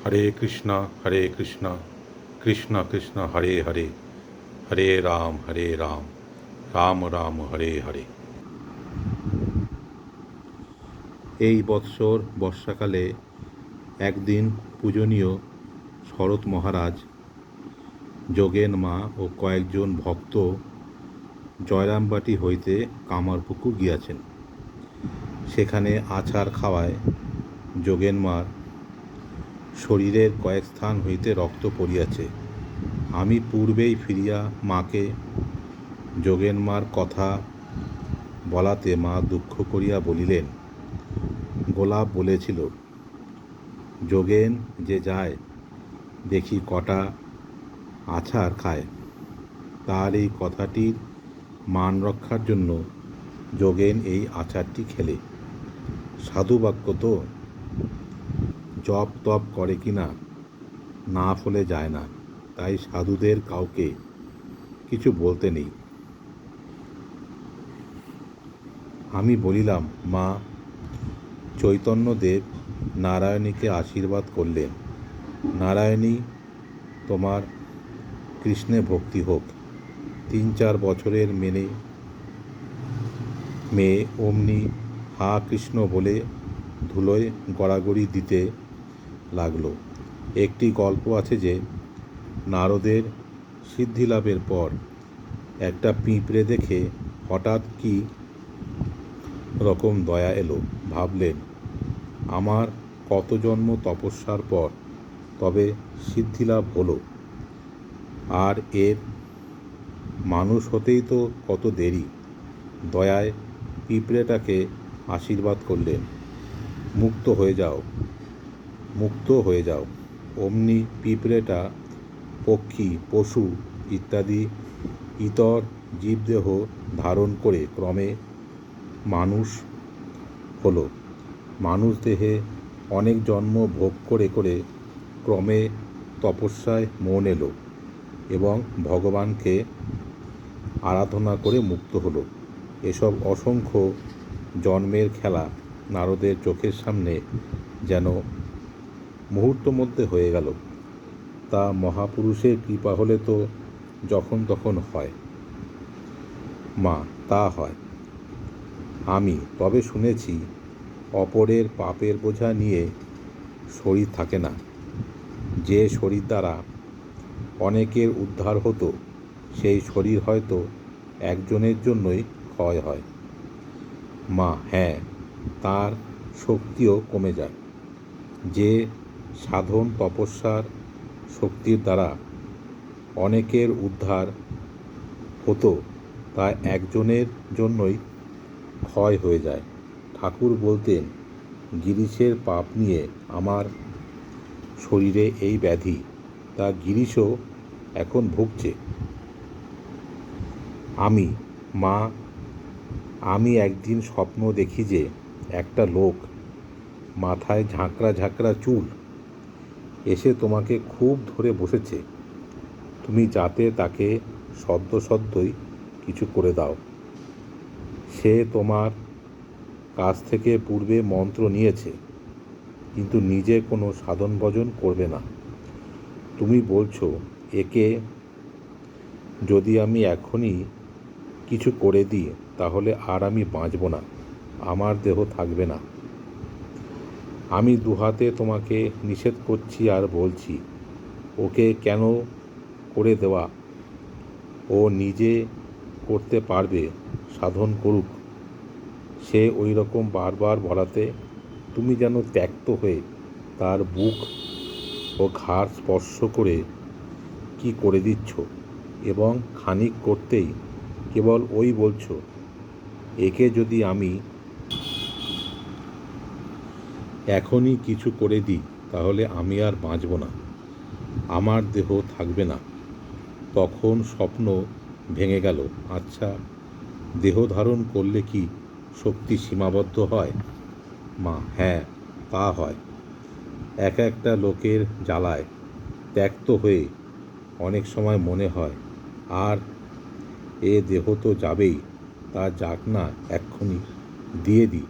হরে কৃষ্ণ কৃষ্ণ কৃষ্ণ হরে হরে হরে রাম রাম রাম হরে হরে। এই বৎসর বর্ষাকালে একদিন পূজনীয় শরৎ মহারাজ, যোগেন মা ও কয়েকজন ভক্ত জয়রামবাটি হইতে কামারপুকুর গিয়াছেন। সেখানে আছাড় খাওয়ায় যোগেন মার শরীরের কয়েক স্থান হইতে রক্ত পড়িয়াছে। আমি পূর্বেই ফিরিয়া মাকে যোগেন মার কথা বলাতে মা দুঃখ করিয়া বলিলেন, গোলাপ বলেছিল, যোগেন যে যায় দেখি কটা আছাড় খায়। তার এই কথাটির মান রক্ষার জন্য যোগেন এই আছাড়টি খেলে। সাধু বাক্য তো, জপ তপ করে কিনা না ফলে যায় না, তাই সাধুদের কাউকে কিছু বলতে নেই। আমি বলিলাম, মা, চৈতন্যদেব নারায়ণীকে আশীর্বাদ করলেন, নারায়ণী তোমার কৃষ্ণে ভক্তি হোক। 3-4 বছরের মেয়ে অমনি হা কৃষ্ণ বলে ধুলোয় গড়াগড়ি দিতে লাগলো। একটি গল্প আছে যে নারদের সিদ্ধিলাভের পর একটা পিঁপড়ে দেখে হঠাৎ কি রকম দয়া এলো। ভাবলেন, আমার কত জন্ম তপস্যার পর তবে সিদ্ধিলাভ হলো, আর এর মানুষ হতেই তো কত দেরি। দয়ায় পিঁপড়েটাকে আশীর্বাদ করলেন, মুক্ত হয়ে যাও, মুক্ত হয়ে যাও। অমনি পিঁপড়েটা পক্ষী, পশু ইত্যাদি ইতর জীবদেহ ধারণ করে ক্রমে মানুষ হলো। মানুষ দেহে অনেক জন্ম ভোগ করে করে ক্রমে তপস্যায় মন এলো এবং ভগবানকে আরাধনা করে মুক্ত হলো। এসব অসংখ্য জন্মের খেলা নারদের চোখের সামনে যেন মুহূর্ত মধ্যে হয়ে গেল। তা মহাপুরুষের কৃপা হলে তো যখন তখন হয়। মা, তা হয়। আমি তবে শুনেছি, অপরের পাপের বোঝা নিয়ে শরীর থাকে না। যে শরীর দ্বারা অনেকের উদ্ধার হতো, সেই শরীর হয়তো একজনের জন্যই ক্ষয় হয়। মা, হ্যাঁ, তার শক্তিও কমে যায়। যে সাধন তপস্যার শক্তির দ্বারা অনেকের উদ্ধার হতো, তা একজনের জন্যই ক্ষয় হয়ে যায়। ঠাকুর বলতেন, গিরিশের পাপ নিয়ে আমার শরীরে এই ব্যাধি, তা গিরিশও এখন ভুগছে। মা, আমি একদিন স্বপ্ন দেখি যে একটা লোক, মাথায় ঝাঁকড়া ঝাঁকড়া চুল, এসে তোমাকে খুব ধরে বসেছে। তুমি যাতে তাকে সদ্যই কিছু করে দাও। সে তোমার কাছ থেকে পূর্বে মন্ত্র নিয়েছে, কিন্তু নিজে কোনো সাধন ভজন করবে না। তুমি বলছো, একে যদি আমি এখনই কিছু করে দিই তাহলে আর আমি বাঁচব না, আমার দেহ থাকবে না। আমি দুহাতে তোমাকে নিষেধ করছি আর বলছি, ওকে কেন করে দেওয়া? ও নিজে করতে পারবে, সাধন করুক। সে ওই রকম বারবার বলাতে তুমি যেন ত্যক্ত হয়ে তার বুক ও ঘাড় স্পর্শ করে কি করে দিচ্ছ, এবং খানিক করতেই কেবল ওই বলছো, একে যদি আমি এখনই কিছু করে দিই তাহলে আমি আর বাঁচব না, আমার দেহ থাকবে না। তখন স্বপ্ন ভেঙে গেল। আচ্ছা, দেহ ধারণ করলে কি শক্তি সীমাবদ্ধ হয়? মা, হ্যাঁ, তা হয়। একটা লোকের জ্বালায় ত্যক্ত হয়ে অনেক সময় মনে হয়, আর এ দেহ তো যাবেই, তা যাক না, এক্ষুনি দিয়ে দিই।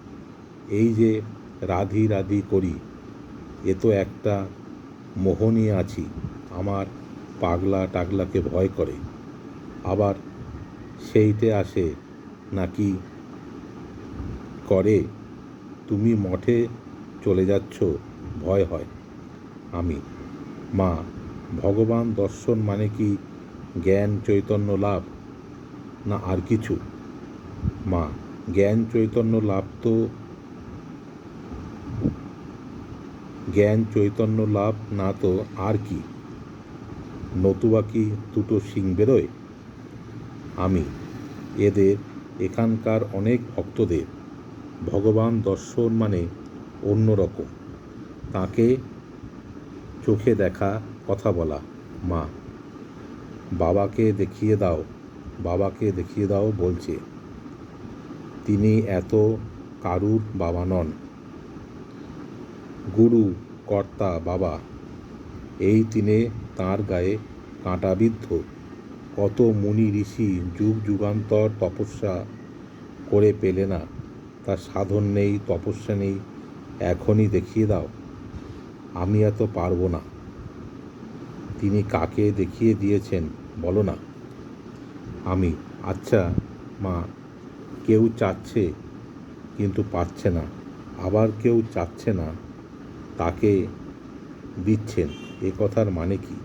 এই যে রাধি রাধি করি, এ তো একটা মোহ নিয়ে আছি, আমার পাগলা টাগলাকে ভয় করে। আবার সেইটে আসে নাকি করে, তুমি মঠে চলে যাচ্ছ, ভয় হয়। আমি, মা, ভগবান দর্শন মানে কি জ্ঞান চৈতন্য লাভ, না আর কিছু? মা, জ্ঞান চৈতন্য লাভ তো জ্ঞান চৈতন্য লাভ না তো আর কি? নতুবা কি দুটো শিং বেরোয়? আমি, এদের এখানকার অনেক ভক্তদের ভগবান দর্শন মানে অন্যরকম, তাকে চোখে দেখা, কথা বলা। মা, বাবাকে দেখিয়ে দাও, বাবাকে দেখিয়ে দাও বলছে। তিনি এত কারুর বাবা নন, গুরু কর্তা বাবা। এই তিনে তাঁর গায়ে কাঁটাবিদ্ধ। কত মুনি ঋষি যুগ যুগান্তর তপস্যা করে পেলে না, তার সাধন নেই, তপস্যা নেই, এখনই দেখিয়ে দাও। আমি এত পারবো না। তিনি কাকে দেখিয়ে দিয়েছেন বলো না। আমি, আচ্ছা মা, কেউ চাচ্ছে কিন্তু পাচ্ছে না, আবার কেউ চাচ্ছে না, তাকে দিচ্ছেন, এ কথার মানে কি?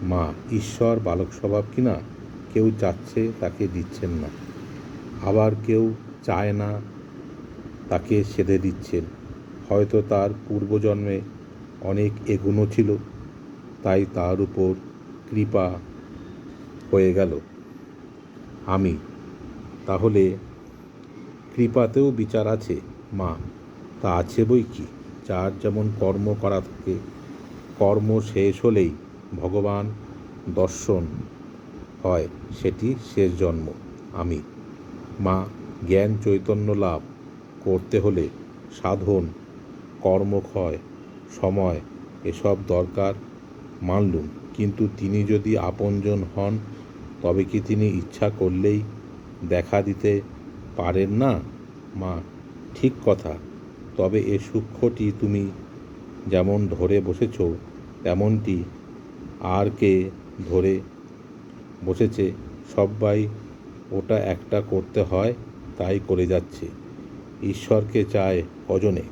মা, ঈশ্বর বালক স্বভাব কি না? কেউ চাচ্ছে, তাকে দিচ্ছেন না, আবার কেউ চায় না, তাকে সেধে দিচ্ছেন। হয়তো তার পূর্বজন্মে অনেক এগুনো ছিল, তাই তার উপর কৃপা হয়ে গেল। আমি, তাহলে কৃপাতেও বিচার আছে? মা, তা আছে বই কি। যার যেমন কর্ম করা থাকে, কর্ম শেষ হলেই ভগবান দর্শন হয়, সেটি শেষ জন্ম। আমি, মা, জ্ঞান চৈতন্য লাভ করতে হলে সাধন, কর্মক্ষয়, সময় এসব দরকার, মানলুম, কিন্তু তিনি যদি আপনজন হন, তবে কি তিনি ইচ্ছা করলেই দেখা দিতে পারেন না? মা, ঠিক কথা, তবে এ সূক্ষ্মটি তুমি যেমন ধরে বসেছ, তেমনটি আর কে ধরে বসেছে? সব্বাই ওটা একটা করতে হয়, তাই করে যাচ্ছে। ঈশ্বরকে চায় কজনে?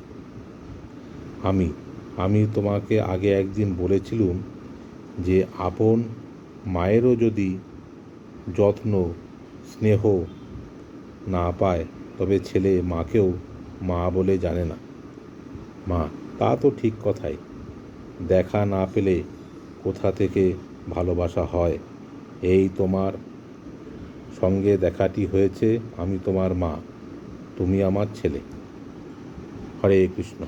আমি তোমাকে আগে একদিন বলেছিলুম যে আপন মায়েরও যদি যত্ন স্নেহ না পায়, তবে ছেলে মাকেও মা বলে জানে না। মা, তা তো ঠিক কথাই। দেখা না পেলে কোথা থেকে ভালোবাসা হয়? এই তোমার সঙ্গে দেখাটি হয়েছে, আমি তোমার মা, তুমি আমার ছেলে। হরে কৃষ্ণ।